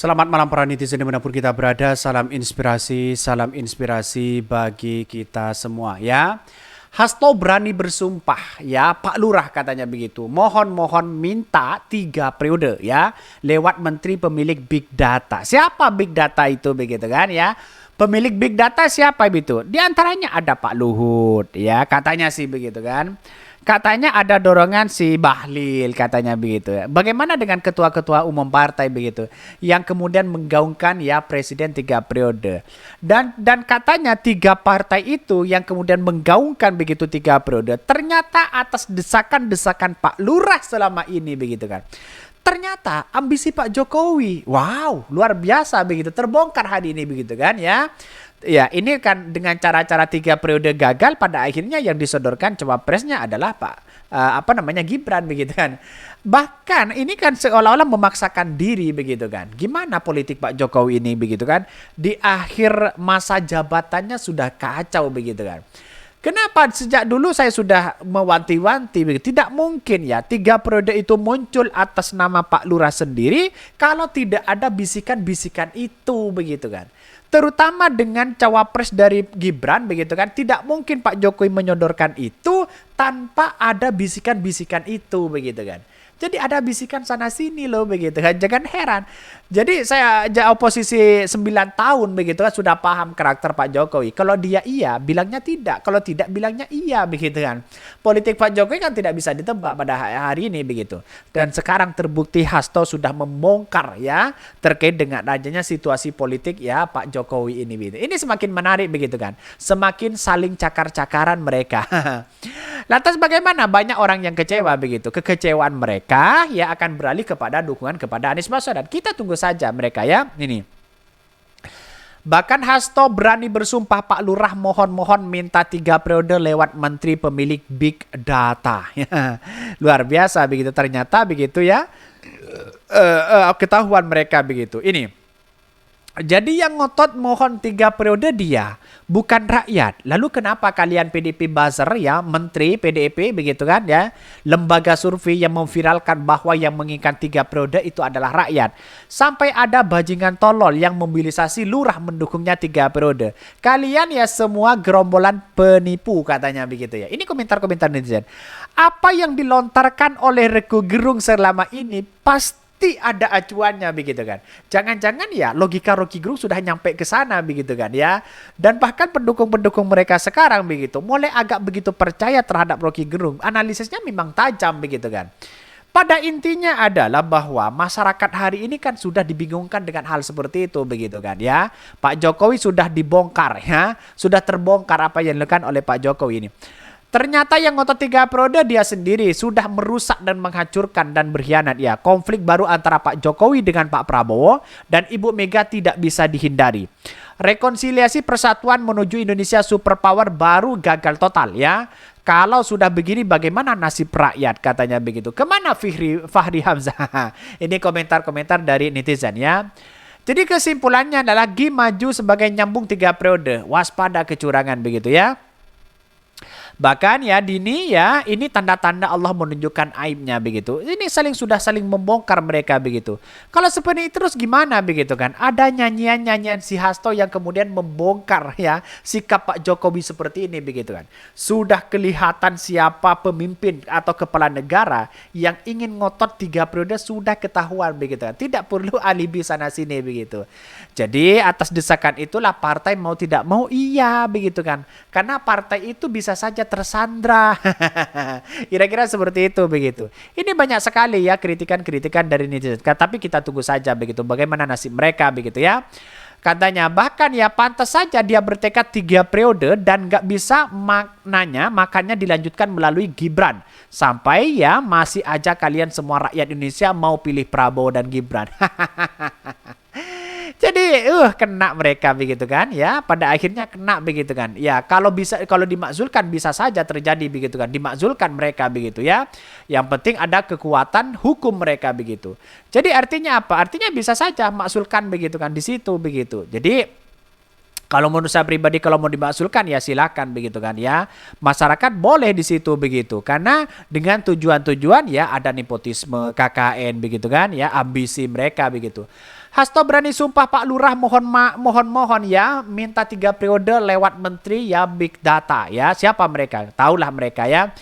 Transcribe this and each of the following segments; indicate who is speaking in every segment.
Speaker 1: Selamat malam para netizen dimanapun kita berada. Salam inspirasi bagi kita semua ya. Hasto berani bersumpah ya, Pak Lurah katanya begitu. Mohon minta 3 periode ya, lewat menteri pemilik big data. Siapa big data itu begitu kan ya? Pemilik big data siapa itu? Di antaranya ada Pak Luhut ya, katanya sih begitu kan. Katanya ada dorongan si Bahlil katanya begitu ya. Bagaimana dengan ketua-ketua umum partai begitu yang kemudian menggaungkan ya presiden 3 periode. Dan katanya 3 partai itu yang kemudian menggaungkan begitu 3 periode ternyata atas desakan-desakan Pak Lurah selama ini begitu kan. Ternyata ambisi Pak Jokowi, wow, luar biasa begitu, terbongkar hari ini begitu kan ya. Ya, ini kan dengan cara-cara 3 periode gagal, pada akhirnya yang disodorkan cawapresnya adalah Gibran begitu kan. Bahkan ini kan seolah-olah memaksakan diri begitu kan. Gimana politik Pak Jokowi ini begitu kan? Di akhir masa jabatannya sudah kacau begitu kan. Kenapa sejak dulu saya sudah mewanti-wanti begitu. Tidak mungkin ya 3 periode itu muncul atas nama Pak Lurah sendiri kalau tidak ada bisikan-bisikan itu begitu kan. Terutama dengan cawapres dari Gibran begitu kan. Tidak mungkin Pak Jokowi menyodorkan itu tanpa ada bisikan-bisikan itu begitu kan. Jadi ada bisikan sana sini loh begitu kan. Jangan heran. Jadi saya oposisi 9 tahun begitu kan sudah paham karakter Pak Jokowi. Kalau dia iya, bilangnya tidak. Kalau tidak, bilangnya iya begitu kan. Politik Pak Jokowi kan tidak bisa ditebak pada hari ini begitu. Dan sekarang terbukti Hasto sudah membongkar ya terkait dengan adanya situasi politik ya Pak Jokowi ini begitu. Ini semakin menarik begitu kan. Semakin saling cakar-cakaran mereka. Lantas bagaimana? Banyak orang yang kecewa begitu. Kekecewaan mereka ya akan beralih kepada dukungan kepada Anies Baswedan. Kita tunggu saja mereka ya. Ini. Bahkan Hasto berani bersumpah Pak Lurah mohon minta 3 periode lewat menteri pemilik big data. Luar biasa begitu ternyata begitu ya. Ketahuan mereka begitu. Ini. Jadi yang ngotot mohon 3 periode dia, bukan rakyat. Lalu kenapa kalian PDP buzzer ya, menteri PDIP begitu kan ya, lembaga survei yang memviralkan bahwa yang menginginkan 3 periode itu adalah rakyat. Sampai ada bajingan tolol yang mobilisasi Lurah mendukungnya 3 periode. Kalian ya semua gerombolan penipu katanya begitu ya. Ini komentar-komentar netizen. Apa yang dilontarkan oleh Rocky Gerung selama ini pasti ada acuannya begitu kan. Jangan-jangan ya logika Rocky Gerung sudah nyampe ke sana begitu kan ya. Dan bahkan pendukung-pendukung mereka sekarang begitu mulai agak begitu percaya terhadap Rocky Gerung. Analisisnya memang tajam begitu kan. Pada intinya adalah bahwa masyarakat hari ini kan sudah dibingungkan dengan hal seperti itu begitu kan ya. Pak Jokowi sudah dibongkar ya. Sudah terbongkar apa yang dilakukan oleh Pak Jokowi ini. Ternyata yang ngotot 3 periode dia sendiri sudah merusak dan menghancurkan dan berkhianat ya. Konflik baru antara Pak Jokowi dengan Pak Prabowo dan Ibu Mega tidak bisa dihindari. Rekonsiliasi persatuan menuju Indonesia superpower baru gagal total ya. Kalau sudah begini bagaimana nasib rakyat katanya begitu. Kemana Fahri Hamzah? Ini komentar-komentar dari netizen ya. Jadi kesimpulannya adalah maju sebagai nyambung 3 periode. Waspada kecurangan begitu ya. Bahkan ya Dini ya ini tanda-tanda Allah menunjukkan aibnya begitu. Ini sudah saling membongkar mereka begitu. Kalau seperti itu terus gimana begitu kan? Ada nyanyian-nyanyian si Hasto yang kemudian membongkar ya sikap Pak Jokowi seperti ini begitu kan. Sudah kelihatan siapa pemimpin atau kepala negara yang ingin ngotot 3 periode sudah ketahuan begitu kan. Tidak perlu alibi sana sini begitu. Jadi atas desakan itulah partai mau tidak mau iya begitu kan. Karena partai itu bisa saja tersandra. Kira-kira seperti itu begitu. Ini banyak sekali ya kritikan-kritikan dari netizen. Tapi kita tunggu saja begitu bagaimana nasib mereka begitu ya. Katanya bahkan ya pantas saja dia bertekad 3 periode dan gak bisa makanya dilanjutkan melalui Gibran. Sampai ya masih aja kalian semua rakyat Indonesia mau pilih Prabowo dan Gibran. Jadi kena mereka begitu kan ya, pada akhirnya kena begitu kan ya. Kalau dimakzulkan bisa saja terjadi begitu kan, dimakzulkan mereka begitu ya. Yang penting ada kekuatan hukum mereka begitu. Jadi artinya apa? Artinya bisa saja makzulkan begitu kan di situ begitu. Jadi kalau menurut saya pribadi kalau mau dimakzulkan ya silakan begitu kan ya. Masyarakat boleh di situ begitu. Karena dengan tujuan-tujuan ya ada nepotisme KKN begitu kan ya, ambisi mereka begitu. Hasto berani sumpah Pak Lurah mohon ya minta 3 periode lewat menteri ya big data ya. Siapa mereka? Taulah mereka ya.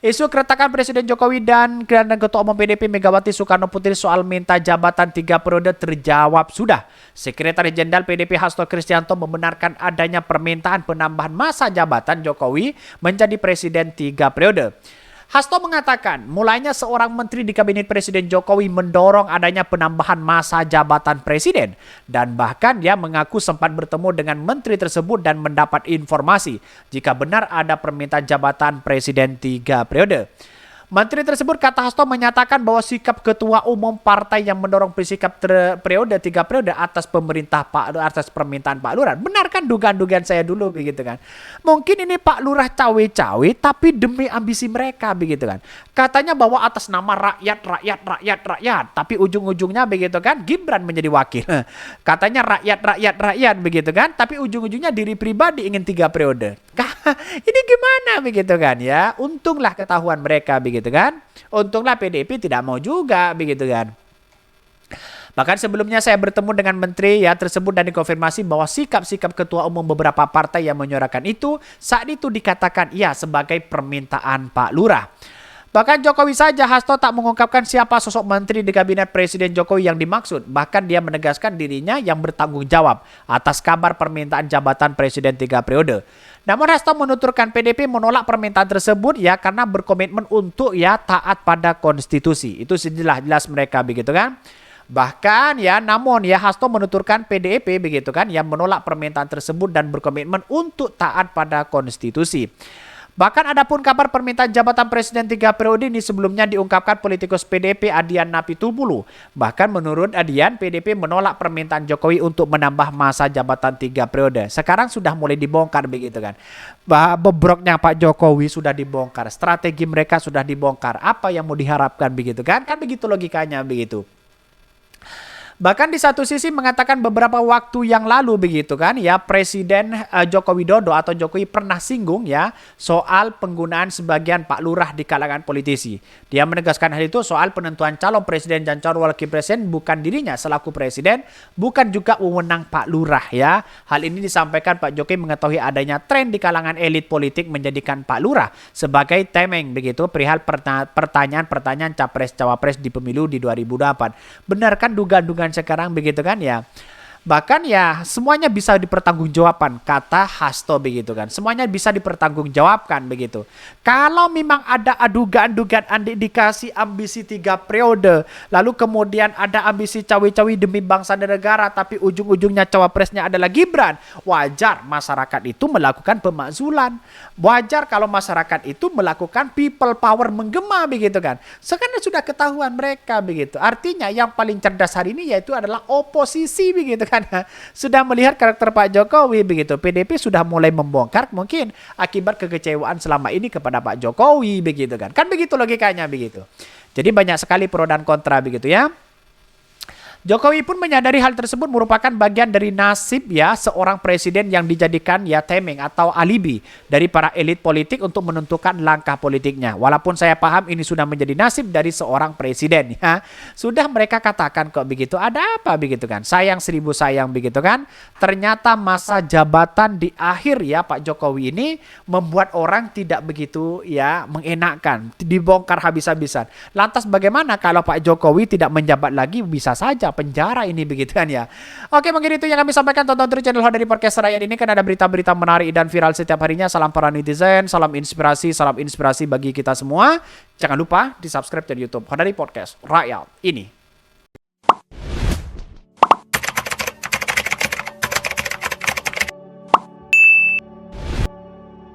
Speaker 1: Isu keretakan Presiden Jokowi dan Ketua Umum PDIP Megawati Soekarno Putri soal minta jabatan 3 periode terjawab sudah. Sekretaris Jenderal PDIP Hasto Kristianto membenarkan adanya permintaan penambahan masa jabatan Jokowi menjadi Presiden 3 periode. Hasto mengatakan, mulainya seorang menteri di Kabinet Presiden Jokowi mendorong adanya penambahan masa jabatan presiden. Dan bahkan dia mengaku sempat bertemu dengan menteri tersebut dan mendapat informasi jika benar ada permintaan jabatan presiden 3 periode. Menteri tersebut, kata Hasto, menyatakan bahwa sikap ketua umum partai yang mendorong sikap periode 3 periode atas permintaan Pak Lurah. Benar kan dugaan-dugaan saya dulu begitu kan. Mungkin ini Pak Lurah cawe-cawe tapi demi ambisi mereka begitu kan. Katanya bahwa atas nama rakyat, tapi ujung-ujungnya begitu kan Gibran menjadi wakil. Katanya rakyat begitu kan, tapi ujung-ujungnya diri pribadi ingin 3 periode. Ini gimana begitu kan ya? Untunglah ketahuan mereka begitu kan. Untunglah PDIP tidak mau juga begitu kan. Bahkan sebelumnya saya bertemu dengan menteri ya tersebut dan dikonfirmasi bahwa sikap-sikap ketua umum beberapa partai yang menyuarakan itu saat itu dikatakan ya sebagai permintaan Pak Lurah. Bahkan Jokowi saja Hasto tak mengungkapkan siapa sosok menteri di Kabinet Presiden Jokowi yang dimaksud. Bahkan dia menegaskan dirinya yang bertanggung jawab atas kabar permintaan jabatan Presiden 3 periode. Namun Hasto menuturkan PDIP menolak permintaan tersebut ya karena berkomitmen untuk ya taat pada konstitusi. Itu jelas mereka begitu kan. Bahkan ya namun ya Hasto menuturkan PDIP begitu kan yang menolak permintaan tersebut dan berkomitmen untuk taat pada konstitusi. Bahkan adapun kabar permintaan jabatan Presiden 3 periode ini sebelumnya diungkapkan politikus PDIP Adian Napitupulu. Bahkan menurut Adian, PDIP menolak permintaan Jokowi untuk menambah masa jabatan 3 periode. Sekarang sudah mulai dibongkar begitu kan. Bobroknya Pak Jokowi sudah dibongkar, strategi mereka sudah dibongkar. Apa yang mau diharapkan begitu kan? Kan begitu logikanya begitu. Bahkan di satu sisi mengatakan beberapa waktu yang lalu begitu kan ya Presiden Joko Widodo atau Jokowi pernah singgung ya soal penggunaan sebagian Pak Lurah di kalangan politisi. Dia menegaskan hal itu soal penentuan calon presiden dan calon wakil presiden bukan dirinya selaku presiden, bukan juga wewenang Pak Lurah ya. Hal ini disampaikan Pak Jokowi mengetahui adanya tren di kalangan elit politik menjadikan Pak Lurah sebagai tameng begitu perihal pertanyaan capres-cawapres di pemilu di 2024. Benar kan dugaan-dugaan sekarang begitu kan ya. Bahkan ya semuanya bisa dipertanggungjawabkan kata Hasto begitu kan. Semuanya bisa dipertanggungjawabkan begitu. Kalau memang ada dugaan-dugaan indikasi ambisi 3 periode, lalu kemudian ada ambisi cawe-cawe demi bangsa dan negara tapi ujung-ujungnya cawapresnya adalah Gibran, wajar masyarakat itu melakukan pemakzulan. Wajar kalau masyarakat itu melakukan people power menggema begitu kan. Sekarang sudah ketahuan mereka begitu. Artinya yang paling cerdas hari ini yaitu adalah oposisi begitu kan. Sudah melihat karakter Pak Jokowi begitu. PDIP sudah mulai membongkar mungkin akibat kekecewaan selama ini kepada Pak Jokowi begitu kan. Kan begitu logikanya begitu. Jadi banyak sekali pro dan kontra begitu ya. Jokowi pun menyadari hal tersebut merupakan bagian dari nasib ya seorang presiden yang dijadikan ya tameng atau alibi dari para elit politik untuk menentukan langkah politiknya. Walaupun saya paham ini sudah menjadi nasib dari seorang presiden ya. Sudah mereka katakan kok begitu, ada apa begitu kan? Sayang seribu sayang begitu kan? Ternyata masa jabatan di akhir ya Pak Jokowi ini membuat orang tidak begitu ya mengenakkan, dibongkar habis-habisan. Lantas bagaimana kalau Pak Jokowi tidak menjabat lagi? Bisa saja penjara ini begitu kan ya. Oke, mungkin itu yang kami sampaikan. Tonton terus channel Hodari Podcast Rakyat ini kan ada berita-berita menarik dan viral setiap harinya. Salam para netizen, salam inspirasi bagi kita semua. Jangan lupa di subscribe channel YouTube Hodari Podcast Rakyat ini.